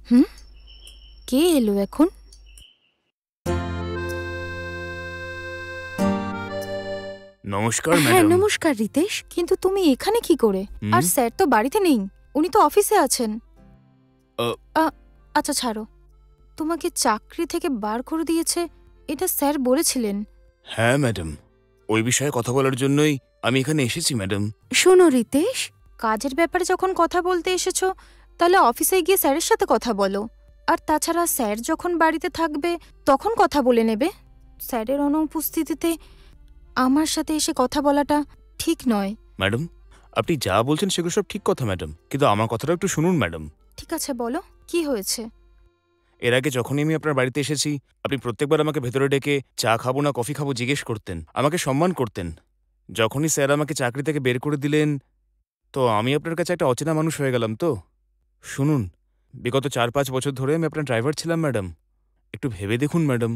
হুম, কে এলো এখন? নমস্কার হ্যাঁ ম্যাডাম। নমস্কার রিতেশ, কিন্তু তুমি এখানে কি করে? আর স্যার তো বাড়িতে নেই, উনি তো অফিসে আছেন। আচ্ছা ছাড়ো, তোমাকে চাকরি থেকে বার করে দিয়েছে এটা স্যার বলেছিলেন। হ্যাঁ ম্যাডাম, ওই বিষয়ে কথা বলার জন্যই আমি এখানে এসেছি ম্যাডাম। শোনো রিতেশ, কাজের ব্যাপারে যখন কথা বলতে এসেছো তাহলে অফিসে গিয়ে স্যারের সাথে কথা বলো। আর তাছাড়া স্যার যখন বাড়িতে থাকবে তখন কথা বলে নেবে। স্যারের অনুপস্থিতিতে আমার সাথে এসে কথা বলাটা ঠিক নয়। ম্যাডাম, আপনি যা বলছেন সেগুলো সব ঠিক কথা ম্যাডাম, কিন্তু আমার কথাটা একটু শুনুন ম্যাডাম। ঠিক আছে বলো, কি হয়েছে? এর আগে যখনই আমি আপনার বাড়িতে এসেছি আপনি প্রত্যেকবার আমাকে ভেতরে ডেকে চা খাবো না কফি খাবো জিজ্ঞেস করতেন, আমাকে সম্মান করতেন। যখনই স্যার আমাকে চাকরি থেকে বের করে দিলেন তো আমি আপনার কাছে একটা অচেনা মানুষ হয়ে গেলাম। তো শুনুন, বিগত 4-5 বছর ধরে আমি আপনার ড্রাইভার ছিলাম ম্যাডাম, একটু ভেবে দেখুন ম্যাডাম।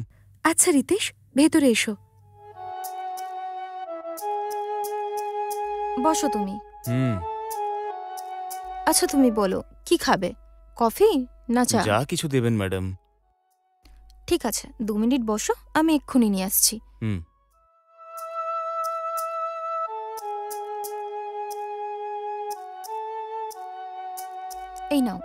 আচ্ছা রিতেশ, ভেতরে এসো, বসো তুমি। আচ্ছা তুমি বলো, কি খাবে? কফি না চা? যা কিছু দেবেন ম্যাডাম। ঠিক আছে 2 মিনিট বসো, আমি এক্ষুনি নিয়ে আসছি। এই নাও।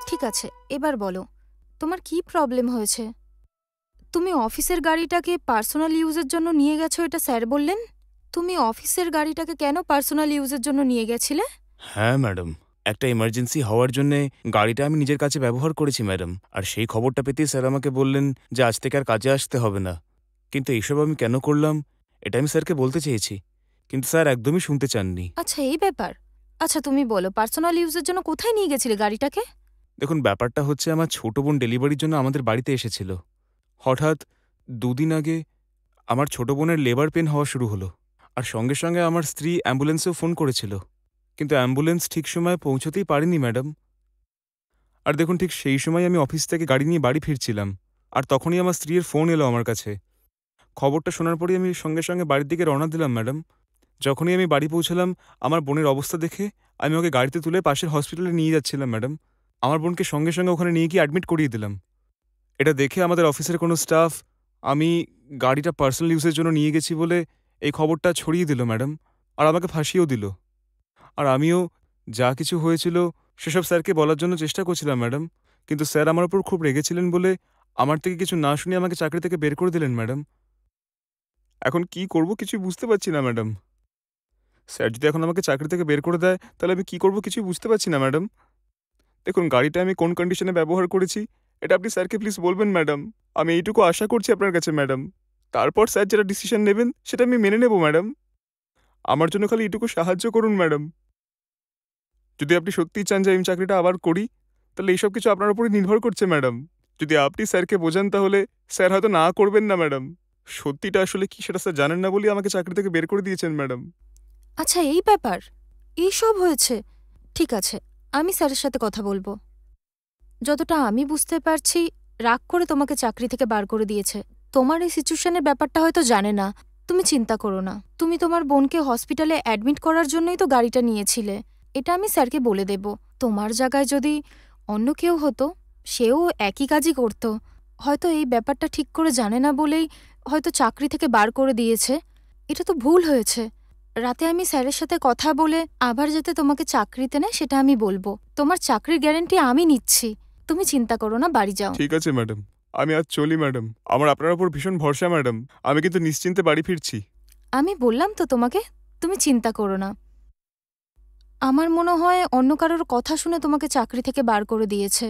ঠিক আছে, এবার বলো তোমার কি প্রবলেম হয়েছে? তুমি অফিসের গাড়িটাকে পার্সোনাল ইউজের জন্য নিয়ে গেছো এটা স্যার বললেন। তুমি অফিসের গাড়িটাকে কেন পার্সোনাল ইউজের জন্য নিয়ে গেছিলে? হ্যাঁ ম্যাডাম, একটা ইমার্জেন্সি হওয়ার জন্য গাড়িটা আমি নিজের কাছে ব্যবহার করেছি ম্যাডাম। আর সেই খবরটা পেতেই স্যার আমাকে বললেন যে আজ থেকে আর কাজে আসতে হবে না। কিন্তু এইসব আমি কেন করলাম এটা আমি স্যারকে বলতে চেয়েছি, কিন্তু স্যার একদমই শুনতে চাননি। আচ্ছা এই ব্যাপার। আচ্ছা তুমি বলো, পার্সোনাল ইউজের জন্য কোথায় নিয়ে গেছিলে গাড়িটাকে? দেখুন, ব্যাপারটা হচ্ছে আমার ছোট বোন ডেলিভারির জন্য আমাদের বাড়িতে এসেছিল। হঠাৎ 2 দিন আগে আমার ছোট বোনের লেবার পেন হওয়া শুরু হলো। আর সঙ্গে সঙ্গে আমার স্ত্রী অ্যাম্বুলেন্সেও ফোন করেছিল, কিন্তু অ্যাম্বুলেন্স ঠিক সময়ে পৌঁছতেই পারেনি ম্যাডাম। আর দেখুন, ঠিক সেই সময় আমি অফিস থেকে গাড়ি নিয়ে বাড়ি ফিরছিলাম, আর তখনই আমার স্ত্রীর ফোন এলো আমার কাছে। খবরটা শোনার পরেই আমি সঙ্গে সঙ্গে বাড়ির দিকে রওনা দিলাম ম্যাডাম। যখনই আমি বাড়ি পৌঁছলাম আমার বোনের অবস্থা দেখে আমি ওকে গাড়িতে তুলে পাশের হসপিটালে নিয়ে যাচ্ছিলাম ম্যাডাম। আমার বোনকে সঙ্গে সঙ্গে ওখানে নিয়ে গিয়ে অ্যাডমিট করিয়ে দিলাম। এটা দেখে আমাদের অফিসের কোনো স্টাফ আমি গাড়িটা পার্সোনাল ইউজের জন্য নিয়ে গেছি বলে এই খবরটা ছড়িয়ে দিল ম্যাডাম, আর আমাকে ফাঁসিয়েও দিল। আর আমিও যা কিছু হয়েছিল সেসব স্যারকে বলার জন্য চেষ্টা করছিলাম ম্যাডাম, কিন্তু স্যার আমার উপর খুব রেগেছিলেন বলে আমার থেকে কিছু না শুনে আমাকে চাকরি থেকে বের করে দিলেন ম্যাডাম। এখন কি করব কিছুই বুঝতে পারছি না ম্যাডাম। স্যার যদি এখন আমাকে চাকরি থেকে বের করে দেয় তাহলে আমি কি করব কিছুই বুঝতে পারছি না ম্যাডাম। দেখুন, গাড়িটা আমি কোন কন্ডিশনে ব্যবহার করেছি এটা আপনি স্যারকে প্লিজ বলবেন ম্যাডাম। আমি এইটুকু আশা করছি আপনার কাছে ম্যাডাম। তারপর স্যার যেটা ডিসিশন নেবেন সেটা আমি মেনে নেব ম্যাডাম। আমার জন্য খালি এটুকু সাহায্য করুন ম্যাডাম। যদি আপনি সত্যিই চান যে আমি চাকরিটা আবার করি তাহলে এইসব কিছু আপনার উপরই নির্ভর করছে ম্যাডাম। যদি আপনি স্যারকে বোঝান তাহলে স্যার হয়তো না করবেন না ম্যাডাম। সত্যিটা আসলে কি সেটা স্যার জানেন না বলেই আমাকে চাকরি থেকে বের করে দিয়েছেন ম্যাডাম। আচ্ছা এই ব্যাপার, এইসব হয়েছে। ঠিক আছে, আমি স্যারের সাথে কথা বলবো। যতটা আমি বুঝতে পারছি রাগ করে তোমাকে চাকরি থেকে বার করে দিয়েছে। তোমার এই সিচুয়েশনের ব্যাপারটা হয়তো জানে না। তুমি চিন্তা করো না, তুমি তোমার বোনকে হসপিটালে অ্যাডমিট করার জন্যই তো গাড়িটা নিয়েছিলে। এটা আমি স্যারকে বলে দেব। তোমার জায়গায় যদি অন্য কেউ হতো সেও একই কাজই করত। হয়তো এই ব্যাপারটা ঠিক করে জানে না বলেই হয়তো চাকরি থেকে বার করে দিয়েছে। এটা তো ভুল হয়েছে। রাতে আমি স্যারের সাথে কথা বলে আবার যাতে তোমাকে চাকরিতে নেয় সেটা আমি বলবো। তোমার চাকরির গ্যারান্টি আমি নিচ্ছি, তুমি চিন্তা করো না, বাড়ি যাও। ঠিক আছে ম্যাডাম, আমি আজ চলি ম্যাডাম। আমার আপনার উপর ভীষণ ভরসা ম্যাডাম, আমি কিন্তু নিশ্চিন্তে বাড়ি ফিরছি। আমি বললাম তো তোমাকে, তুমি চিন্তা করো না। আমার মনে হয় অন্য কারোর কথা শুনে তোমাকে চাকরি থেকে বার করে দিয়েছে।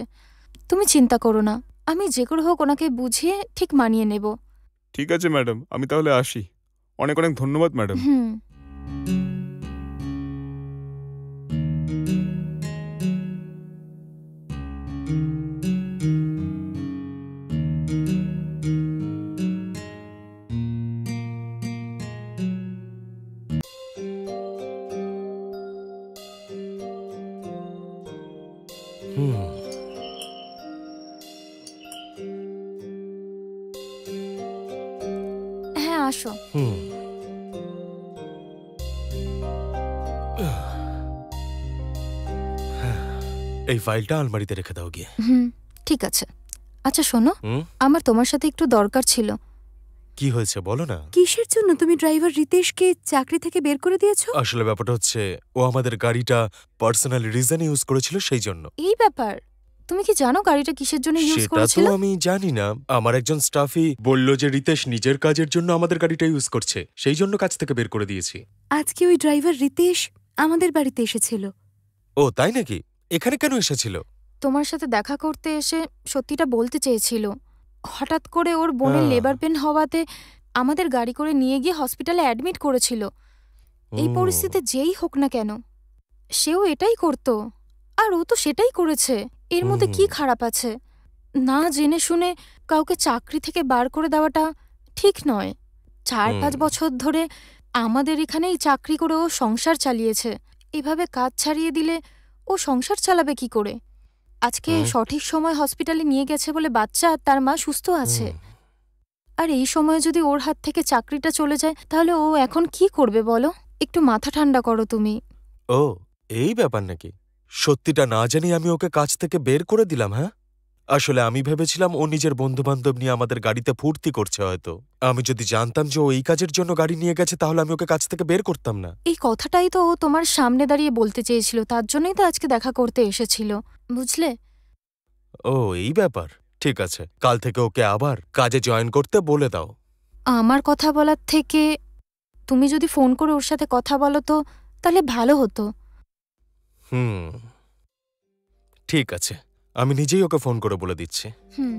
তুমি চিন্তা করো না, আমি যে করে হোক ওনাকে বুঝিয়ে ঠিক মানিয়ে নেব। ঠিক আছে ম্যাডাম, আমি তাহলে আসি। অনেক অনেক ধন্যবাদ ম্যাডাম। হুম। হুম। হ্যাঁ, আসো। হুম। এই ফাইলটা আলমারিতে রেখে দাও গিয়ে। হুম, ঠিক আছে। আচ্ছা শোনো, হুম। আমার তোমার সাথে একটু দরকার ছিল। কি হয়েছে বলো না। কিসের জন্য তুমি ড্রাইভার রিতেশকে চাকরি থেকে বের করে দিয়েছো? আসলে ব্যাপারটা হচ্ছে ও আমাদের গাড়িটা পার্সোনাল রিজন ইউজ করেছিল সেই জন্য। এই ব্যাপার, তুমি কি জানো গাড়িটা কিসের জন্য ইউজ সেটা তো করেছিল? আমি জানি না। আমার একজন স্টাফই বলল যে রিতেশ নিজের কাজের জন্য আমাদের গাড়িটা ইউজ করছে, সেই জন্য কাজ থেকে বের করে দিয়েছি। আজকে ওই ড্রাইভার রিতেশ আমাদের বাড়িতে এসেছিল। ও তাই নাকি? এখানে কেন এসেছিল? তোমার সাথে দেখা করতে এসে সত্যিটা বলতে চেয়েছিল। হঠাৎ করে ওর বোনের হ্যাঁ। লেবার পেন হওয়াতে আমাদের গাড়ি করে নিয়ে গিয়ে হসপিটালে অ্যাডমিট করেছিল। এই হুম। পরিস্থিতিতে যেই হোক না কেন, সেও এটাই করত। আর ও তো সেটাই করেছে। এর মধ্যে কি হুম। খারাপ আছে? না জেনে শুনে কাউকে চাকরি থেকে বার করে দেওয়াটা ঠিক নয়। ৪-৫ হুম। বছর ধরে আমাদের এখানেই চাকরি করে ও সংসার চালিয়েছে। এভাবে কাজ ছাড়িয়ে দিলে ও সংসার চালাবে কি করে? আজকে হুম। সঠিক সময় হসপিটালে নিয়ে গেছে বলে বাচ্চা আর তার মা সুস্থ আছে। হুম। আর এই সময়ে যদি ওর হাত থেকে চাকরিটা চলে যায়, তাহলে ও এখন কি করবে বলো? একটু মাথা ঠান্ডা করো তুমি। ও এই ব্যাপার নাকি? সত্যিটা না জানি আমি ওকে কাজ থেকে বের করে দিলাম। হ্যাঁ, আসলে আমি ভেবেছিলাম ও নিজের বন্ধু বান্ধব নিয়ে আমাদের গাড়িতে ফুর্তি করছে হয়তো। আমি যদি জানতাম যে ও এই কাজের জন্য গাড়ি নিয়ে গেছে তাহলে আমি ওকে কাজ থেকে বের করতাম না। এই কথাটাই তো ও তোমার সামনে দাঁড়িয়ে বলতে চেয়েছিল, তার জন্যই তো আজকে দেখা করতে এসেছিল, বুঝলে? ও এই ব্যাপার। ঠিক আছে, কাল থেকে ওকে আবার কাজে জয়েন করতে বলে দাও। আমার কথা বলার থেকে তুমি যদি ফোন করে ওর সাথে কথা বলো তো তাহলে ভালো হতো। হুম, ঠিক আছে, আমি নিজেই ওকে ফোন করে বলে দিচ্ছি। হুম।